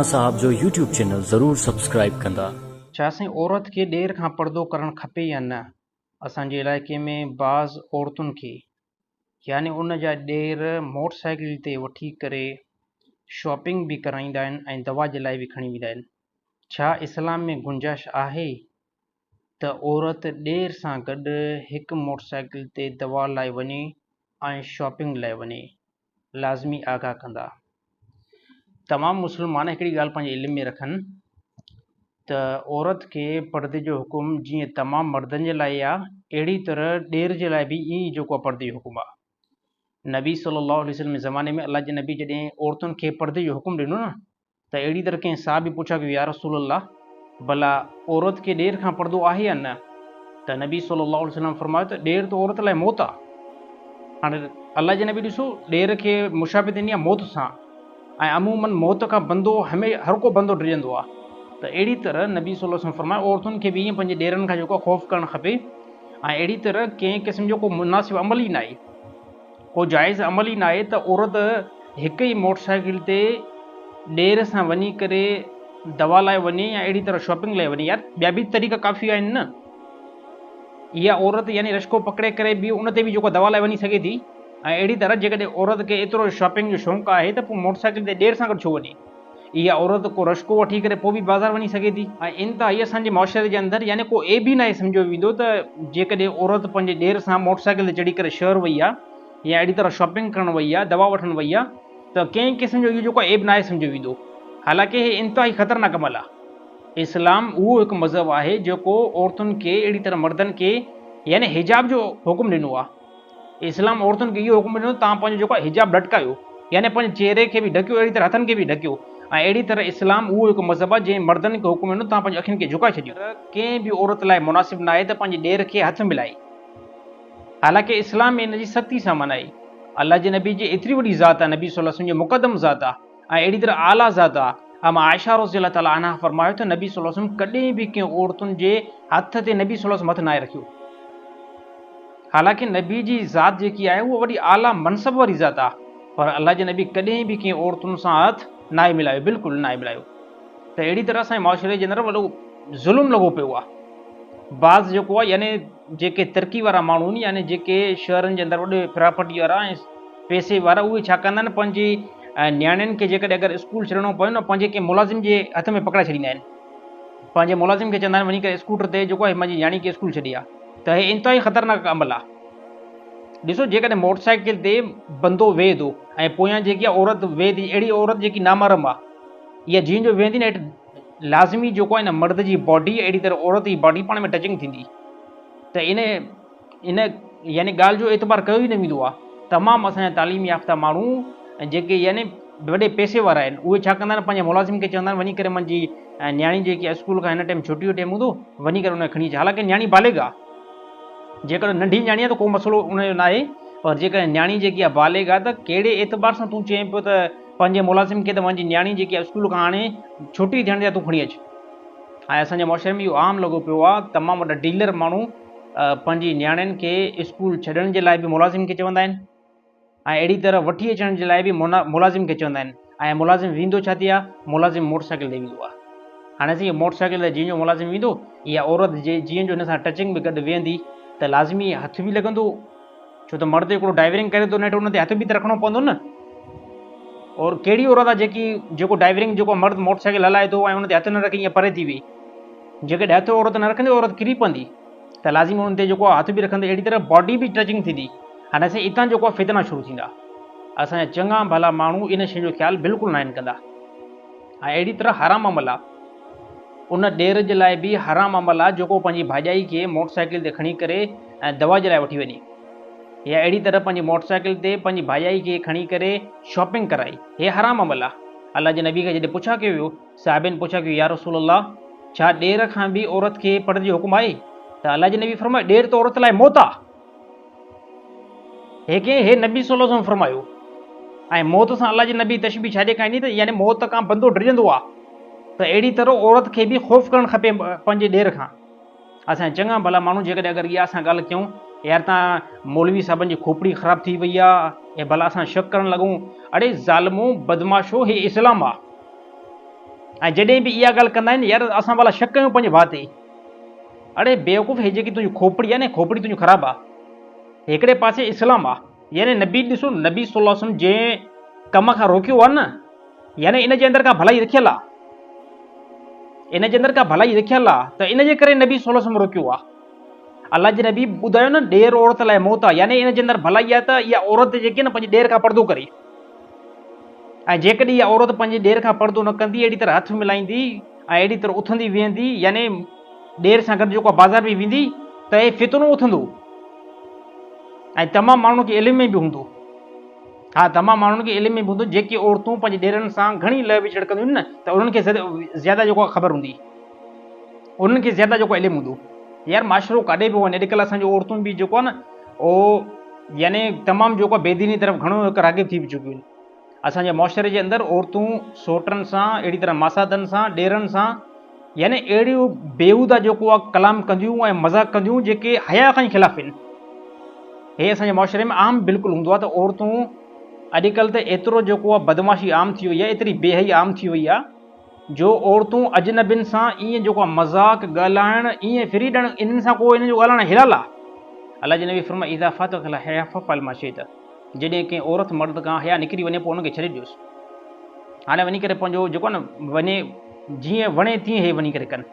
साहब जो YouTube channel ज़रूर subscribe कंदा। छा असांजी औरत खे देर खां पर्दो करणु खपे या न? असांजे इलाइक़े में बाज़ औरतुनि खे यानी उन जा ॾेर मोटरसाइकिल ते वठी करे शॉपिंग बि कराईंदा आहिनि ऐं दवा जे लाइ बि खणी वेंदा आहिनि। छा इस्लाम में गुंजाइश आहे त औरत ॾेर सां गॾु हिकु मोटरसाइकिल ते दवा लाइ वञे ऐं शॉपिंग लाइ वञे? लाज़मी आगाह कंदा। तमामु मुस्लमान हिकिड़ी ॻाल्हि पंहिंजे इल्म में रखनि त औरत खे पर्दे जो हुकुम जीअं तमामु मर्दनि जे लाइ आहे, अहिड़ी तरह ॾेर जे लाइ बि ईअं ई जेको आहे पर्दे जो हुकुम आहे। नबी सल्लल्लाहु अलैहि वसल्लम ज़माने में अल्लाह जे नबी जॾहिं औरतुनि खे पर्दे जो हुकुम ॾिनो न, त अहिड़ी तरह कंहिं साहब बि पुछा कयो, या रसूल अल्लाह, भला औरत खे ॾेर खां पर्दो आहे या न? त नबी सल्लल्लाहु अलैहि वसल्लम फरमायो त ॾेर त औरत लाइ मौत आहे। हाणे अल्लाह जे नबी ॾिसो, ॾेर खे मुशाबित ॾिनी आहे मौत सां, ऐं अमूमन मौत खां बंदो हर को बंदो डिॼंदो आहे। त अहिड़ी तरह नबी सल्लल्लाहु अलैहि वसल्लम फरमायो औरतुनि खे बि ईअं पंहिंजे ॾेरनि खां जेको ख़ौफ़ करणु खपे। ऐं अहिड़ी तरह कंहिं क़िस्म जो को मुनासिब अमल ई न आहे, को जाइज़ अमल ई न आहे त औरत हिकु ई मोटरसाइकिल ते ॾेर सां वञी करे दवा लाइ वञे या अहिड़ी तरह शॉपिंग लाइ वञे। यार ॿिया बि तरीक़ा काफ़ी आहिनि न। इहा औरत यानी रश्को पकिड़े करे बि उन ते बि जेको दवा लाइ वञी सघे थी। ऐं अहिड़ी तरह जेकॾहिं औरत खे एतिरो शॉपिंग जो शौक़ु आहे त पोइ मोटरसाइकिल ते ॾेर सां गॾु छो वञे? इहा औरत को रश्को वठी करे पोइ बि बाज़ारि वञी सघे थी। ऐं इंतिहा असांजे मुआशरे जे अंदरि यानी को ए बि न आहे सम्झो वेंदो त जेकॾहिं औरत पंहिंजे ॾेर सां मोटरसाइकिल ते चढ़ी करे शहर वई आहे या अहिड़ी तरह शॉपिंग करणु वई आहे, दवा वठणु वई आहे, त कंहिं क़िस्म जो इहो जेको एब न आहे सम्झो वेंदो। हालांकि हे इंतिहा ई ख़तरनाक अमल आहे। इस्लाम उहो हिकु मज़हब आहे जेको औरतुनि खे अहिड़ी तरह मर्दनि खे यानी हिजाब जो हुकुम ॾिनो आहे। इस्लाम औरतुनि खे इहो हुकुम ॾिनो तव्हां पंहिंजो जेको आहे हिजाब लटकायो, यानी पंहिंजे चेहरे खे बि ढकियो, अहिड़ी तरह हथनि खे बि ढकियो। ऐं अहिड़ी तरह इस्लाम उहो हिकु मज़हब आहे जंहिं मर्दनि खे हुकुम ॾिनो तव्हां पंहिंजी अखियुनि खे झुकाए छॾियो। कंहिं बि औरत लाइ मुनासिब न आहे त पंहिंजे ॾेर खे हथ मिलाए। हालांकि इस्लाम में इन जी सख़्ती सां मना आहे। अल्लाह जे नबी जी एतिरी वॾी ज़ात आहे, नबी सल्लल्लाहु अलैहि वसल्लम जो मुक़दम ज़ात आहे ऐं अहिड़ी तरह आला ज़ात आहे। अमा आयशा रज़ियल्लाहु तआला अन्हा फरमायो त नबी सल्लल्लाहु अलैहि वसल्लम कॾहिं बि कंहिं औरतुनि जे हथ ते नबी सल्लल्लाहु अलैहि वसल्लम हथ न आहे रखियो। हालांकि नबी जी ज़ात जेकी आहे उहा वॾी आला मनसब वारी ज़ात आहे, पर अल्लाह जे नबी कॾहिं बि कंहिं औरतुनि सां हथ न आहे मिलायो, बिल्कुलु न आहे मिलायो। त अहिड़ी तरह असांजे मुआशरे जे अंदरि वॾो ज़ुल्म लॻो पियो आहे। बाज़ जेको आहे यानी जेके तरक़ी वारा माण्हू आहिनि, यानी जेके शहरनि जे अंदरि वॾे प्रॉपर्टी वारा ऐं पैसे वारा, उहे छा कंदा आहिनि, पंहिंजी नियाणियुनि खे जेकॾहिं अगरि स्कूल छॾिणो पए न, पंहिंजे कंहिं मुलाज़िम जे हथ में पकड़ाए छॾींदा आहिनि। पंहिंजे मुलाज़िम खे चवंदा आहिनि वञी करे स्कूटर ते जेको आहे मुंहिंजी नियाणी खे स्कूल छॾी आहे। त हे इंतिहा ख़तरनाक अमल आहे। ॾिसो, जेकॾहिं मोटरसाइकिल ते बंदो वेहे थो ऐं पोयां जेकी आहे औरत वेहे थी, अहिड़ी औरत जेकी नामहरम आहे, इहा जीअं जो वेंदी न, हेठि लाज़मी जेको आहे न मर्द जी बॉडी, अहिड़ी तरह औरत जी बॉडी पाण में टचिंग थींदी। त इन यानी ॻाल्हि जो एतबार कयो ई न वेंदो आहे। तमामु असांजा तालीम याफ़्ता माण्हू जेके यानी वॾे पैसे वारा आहिनि, उहे छा कंदा आहिनि, पंहिंजे मुलाज़िम खे चवंदा आहिनि वञी करे मुंहिंजी नियाणी जेकी आहे स्कूल खां हिन टाइम छुटी जो टाइम हूंदो, वञी करे उनखे खणी अचे। हालांकि नियाणी बालिग़ आहे। जेकॾहिं नंढी नियाणी आहे त को मसइलो उनजो न आहे, पर जेकॾहिं नियाणी जेकी आहे बालिग़ आहे, त कहिड़े एतबार सां तूं चएं पियो त पंहिंजे मुलाज़िम खे त मुंहिंजी नियाणी जेकी आहे स्कूल खां हाणे छुटी थियण ते तूं खणी अचु। ऐं असांजे मुआशरे में इहो आम लॻो पियो आहे। तमामु वॾा डीलर माण्हू पंहिंजी नियाणियुनि खे स्कूल छॾण जे लाइ बि मुलाज़िम खे चवंदा आहिनि ऐं अहिड़ी तरह वठी अचण जे लाइ बि मुलाज़िम खे चवंदा आहिनि। ऐं मुलाज़िम वेंदो छा थी आहे, मुलाज़िम मोटरसाइकिल ते वेंदो आहे। हाणे असीं मोटरसाइकिल ते जीअं जो मुलाज़िम वेंदो, इहा औरत जीअं जो हिन सां टचिंग बि गॾु वेहंदी, त लाज़मी हथ बि लॻंदो, छो त मर्द हिकिड़ो ड्राइवरिंग करे थो न, हुन ते हथ बि त रखिणो पवंदो न। और कहिड़ी औरत आहे जेको ड्राइवरिंग जेको मर्द मोटरसाइकिल हलाए थो ऐं हुन ते हथ न रखे ईअं परे थी वई? जेकॾहिं हथ औरत न रखंदी, औरत किरी पवंदी, त लाज़मी हुन ते जेको आहे हथ बि रखंदी, अहिड़ी तरह बॉडी बि टचिंग थींदी। हाणे असां हितां जेको आहे फितना शुरू थींदा। असांजा चङा भला माण्हू इन शइ जो ख़्यालु बिल्कुलु न आहिनि कंदा। ऐं अहिड़ी तरह हराम अमल आहे। उन ॾेर जे लाइ बि हराम अमल आहे जेको पंहिंजी भाॼाई खे मोटरसाइकिल ते खणी करे ऐं दवा जे लाइ वठी वञे, या अहिड़ी तरह पंहिंजी मोटरसाइकिल ते पंहिंजी भाॼाई खे खणी करे शॉपिंग कराई। हे हराम अमल आहे। अल्लाह जे नबी खे जॾहिं पुछा कयो वियो, साहिबनि पुछा कयो, या रसूल अल्लाह, छा ॾेर खां बि औरत खे पर्दे जो हुकुम आहे? त अल्लाह जे नबी फरमायो, ॾेर त औरत लाइ मौत आहे। हे नबी सल्लल्लाहु अलैहि वसल्लम फरमायो। ऐं मौत सां अल्लाह जे नबी तशबीह छा ॾेखारींदी त यानी मौत खां बंदो डिॼंदो आहे। त अहिड़ी तरह औरत खे बि ख़ौफ़ करणु खपे पंहिंजे ॾेर खां। असांजा चङा भला माण्हू जेकॾहिं अगरि इहा असां ॻाल्हि कयूं, यार तव्हां मौलवी साहिबनि जी खोपड़ी ख़राबु थी वई आहे, ऐं भला असां शक करणु लॻूं, अड़े ज़ालिमो बदमाशो, हे इस्लाम आहे। ऐं जॾहिं बि इहा ॻाल्हि कंदा आहिनि यार असां भला शक कयूं पंहिंजे भाउ ते, अड़े बेवकूफ़ हे जेकी तुंहिंजी खोपड़ी आहे न, खोपड़ी तुंहिंजी ख़राबु आहे। हिकिड़े पासे इस्लाम आहे, यानी नबी ॾिसो, नबी सल्लल्लाहु अलैहि वसल्लम जंहिं कम खां रोकियो आहे न, यानी इन जे अंदरि का भलाई रखियल आहे, इन जे अंदरि का भलाई रखियल आहे, त इन जे करे नबी सल्लल्लाहु अलैहि वसल्लम रोकियो आहे। अलाह जे नबी ॿुधायो न, ॾेर औरत लाइ मौत आहे, यानी इन जे अंदरि भलाई आहे त इहा औरत जेकी आहे न पंहिंजे ॾेर खां पर्दो करे, ऐं जेकॾहिं इहा औरत पंहिंजे ॾेर खां पर्दो न कंदी, अहिड़ी तरह हथ मिलाईंदी ऐं अहिड़ी तरह उथंदी वेहंदी, यानी ॾेर सां गॾु जेको आहे बाज़ार में वेंदी, त हे फितनो उथंदो ऐं तमामु माण्हुनि खे इल्म में बि हूंदो। हा, तमामु माण्हुनि खे इल्म में बि हूंदो, जेके औरतूं पंहिंजे ॾेरनि सां घणी लह विछड़ कंदियूं आहिनि न, त उन्हनि खे ज़्यादा जेको आहे ख़बर हूंदी, उन्हनि खे ज़्यादा जेको इल्मु हूंदो। यार माशरो काॾे पियो वञे, अॼुकल्ह असांजो औरतूं बि जेको आहे न उहो यानी तमामु जेको आहे बेदीनी तरफ़ घणो हिकु राग़िब थी चुकियूं आहिनि। असांजे मुआशरे जे अंदरि औरतूं सोटनि सां, अहिड़ी तरह मासादनि सां, ॾेरनि सां, यानी अहिड़ियूं बेहूदा जेको आहे कलाम कंदियूं ऐं मज़ाक कंदियूं जेके हया खां ई ख़िलाफ़ आहिनि। हे असांजे मुआशरे में आम बिल्कुलु हूंदो आहे। त औरतूं अॼुकल्ह त एतिरो जेको आहे बदमाशी आम थी वई आहे, एतिरी बेहई आम थी वई आहे, जो औरतूं अजनबियुनि सां ईअं जेको आहे मज़ाक ॻाल्हाइणु, ईअं फ्री ॾियणु, इन्हनि सां को इन जो ॻाल्हाइणु हिलाल आहे। अलाह जे नबी फरमाए इज़ा फ़ातकल हया फ़अल मा शिअत, जॾहिं कंहिं औरत मर्द खां हया निकिरी वञे पोइ हुनखे छॾे ॾियोसि। हाणे वञी करे पंहिंजो जेको आहे न वञे जीअं वणे तीअं हे वञी करे कनि,